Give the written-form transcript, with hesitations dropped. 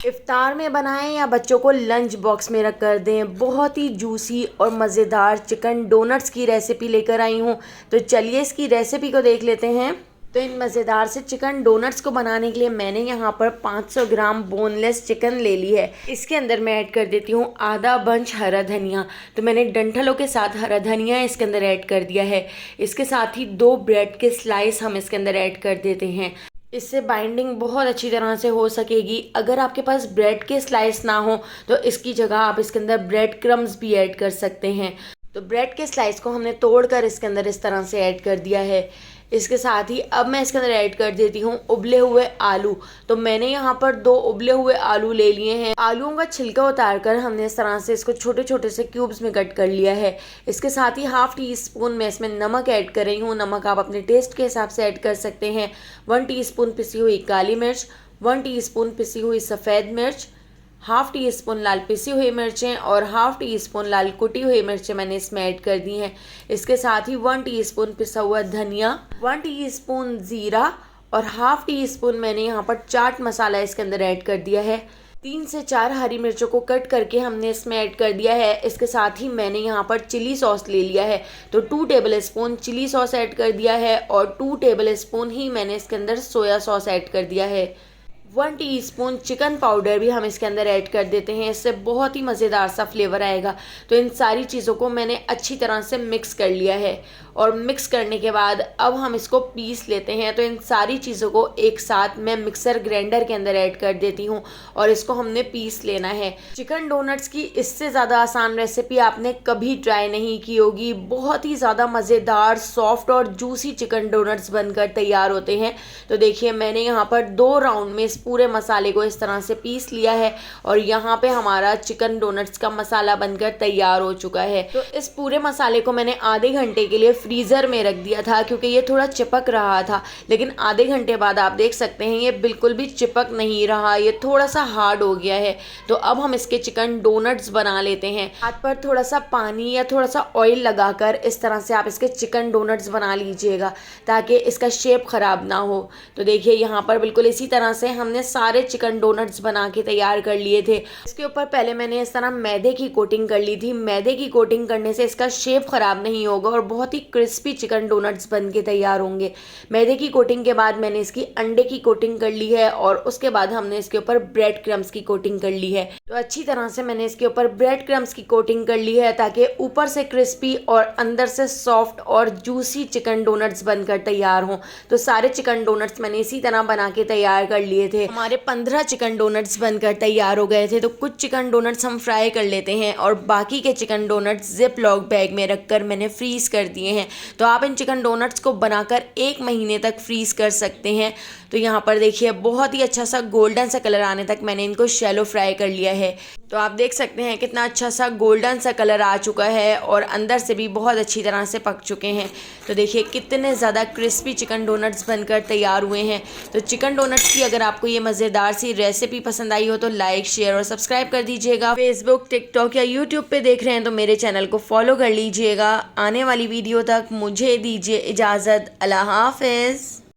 इफ्तार में बनाएं या बच्चों को लंच बॉक्स में रख कर दें, बहुत ही जूसी और मज़ेदार चिकन डोनट्स की रेसिपी लेकर आई हूँ। तो चलिए इसकी रेसिपी को देख लेते हैं। तो इन मज़ेदार से चिकन डोनट्स को बनाने के लिए मैंने यहाँ पर 500 ग्राम बोनलेस चिकन ले ली है। इसके अंदर मैं ऐड कर देती हूँ आधा बंच हरा धनिया। तो मैंने डंठलों के साथ हरा धनिया इसके अंदर ऐड कर दिया है। इसके साथ ही 2 ब्रेड के स्लाइस हम इसके अंदर ऐड कर देते हैं। इससे बाइंडिंग बहुत अच्छी तरह से हो सकेगी। अगर आपके पास ब्रेड के स्लाइस ना हो तो इसकी जगह आप इसके अंदर ब्रेड क्रम्स भी ऐड कर सकते हैं। तो ब्रेड के स्लाइस को हमने तोड़कर इसके अंदर इस तरह से ऐड कर दिया है। इसके साथ ही अब मैं इसके अंदर ऐड कर देती हूँ उबले हुए आलू। तो मैंने यहाँ पर 2 उबले हुए आलू ले लिए हैं। आलूओं का छिलका उतार कर हमने इस तरह से इसको छोटे छोटे से क्यूब्स में कट कर लिया है। इसके साथ ही हाफ टी स्पून मैं इसमें नमक ऐड कर रही हूँ। नमक आप अपने टेस्ट के हिसाब से ऐड कर सकते हैं। 1 टीस्पून पिसी हुई काली मिर्च, 1 टीस्पून पिसी हुई सफ़ेद मिर्च, हाफ टी स्पून लाल पिसी हुई मिर्चें और हाफ टी स्पून लाल कुटी हुई मिर्चें मैंने इसमें ऐड कर दी हैं। इसके साथ ही 1 टीस्पून पिसा हुआ धनिया, 1 टीस्पून ज़ीरा और हाफ टी स्पून मैंने यहाँ पर चाट मसाला इसके अंदर ऐड कर दिया है। 3 से 4 हरी मिर्चों को कट करके हमने इसमें ऐड कर दिया है। इसके साथ ही मैंने यहाँ पर चिली सॉस ले लिया है। तो 2 tablespoon chili sauce add कर दिया है और 2 टेबल स्पून ही मैंने इसके अंदर सोया सॉस ऐड कर दिया है। 1 टीस्पून चिकन पाउडर भी हम इसके अंदर ऐड कर देते हैं। इससे बहुत ही मज़ेदार सा फ्लेवर आएगा। तो इन सारी चीज़ों को मैंने अच्छी तरह से मिक्स कर लिया है और मिक्स करने के बाद अब हम इसको पीस लेते हैं। तो इन सारी चीज़ों को एक साथ मैं मिक्सर ग्राइंडर के अंदर ऐड कर देती हूँ और इसको हमने पीस लेना है। चिकन डोनट्स की इससे ज़्यादा आसान रेसिपी आपने कभी ट्राई नहीं की होगी। बहुत ही ज़्यादा मज़ेदार, सॉफ्ट और जूसी चिकन डोनट्स बनकर तैयार होते हैं। तो देखिए मैंने यहाँ पर 2 राउंड में पूरे मसाले को इस तरह से पीस लिया है और यहाँ पे हमारा चिकन डोनट्स का मसाला बनकर तैयार हो चुका है। तो इस पूरे मसाले को मैंने आधे घंटे के लिए फ्रीज़र में रख दिया था क्योंकि ये थोड़ा चिपक रहा था, लेकिन आधे घंटे बाद आप देख सकते हैं ये बिल्कुल भी चिपक नहीं रहा, ये थोड़ा सा हार्ड हो गया है। तो अब हम इसके चिकन डोनट्स बना लेते हैं। हाथ पर थोड़ा सा पानी या थोड़ा सा ऑयल लगाकर इस तरह से आप इसके चिकन डोनट्स बना लीजिएगा ताकि इसका शेप ख़राब ना हो। तो देखिए यहाँ पर बिल्कुल इसी तरह से हमने सारे चिकन डोनट्स बना के तैयार कर लिए थे। इसके ऊपर पहले मैंने इस तरह मैदे की कोटिंग कर ली थी। मैदे की कोटिंग करने से इसका शेप ख़राब नहीं होगा और बहुत ही क्रिस्पी चिकन डोनट्स बन के तैयार होंगे। मैदे की कोटिंग के बाद मैंने इसकी अंडे की कोटिंग कर ली है और उसके बाद हमने इसके ऊपर ब्रेड क्रम्स की कोटिंग कर ली है। तो अच्छी तरह से मैंने इसके ऊपर ब्रेड क्रम्स की कोटिंग कर ली है ताकि ऊपर से क्रिस्पी और अंदर से सॉफ्ट और जूसी चिकन डोनट्स बनकर तैयार हों। तो सारे चिकन डोनट्स मैंने इसी तरह बना के तैयार कर लिए थे। हमारे 15 चिकन डोनट्स बनकर तैयार हो गए थे। तो कुछ चिकन डोनट्स हम फ्राई कर लेते हैं और बाकी के chicken donuts zip lock bag में रखकर मैंने फ्रीज कर दिए हैं। तो आप इन चिकन डोनट्स को बनाकर 1 महीने तक फ्रीज कर सकते हैं। तो यहाँ पर देखिए बहुत ही अच्छा सा गोल्डन सा कलर आने तक मैंने इनको शैलो फ्राई कर लिया है। तो आप देख सकते हैं कितना अच्छा सा गोल्डन सा कलर आ चुका है और अंदर से भी बहुत अच्छी तरह से पक चुके हैं। तो देखिए कितने ज़्यादा क्रिस्पी चिकन डोनट्स बनकर तैयार हुए हैं। तो चिकन डोनट्स की अगर आपको ये मज़ेदार सी रेसिपी पसंद आई हो तो लाइक, शेयर और सब्सक्राइब कर दीजिएगा। फेसबुक, टिकटॉक या यूट्यूब पे देख रहे हैं तो मेरे चैनल को फॉलो कर लीजिएगा। आने वाली वीडियो तक मुझे दीजिए इजाज़त। अल्लाह हाफ़िज़।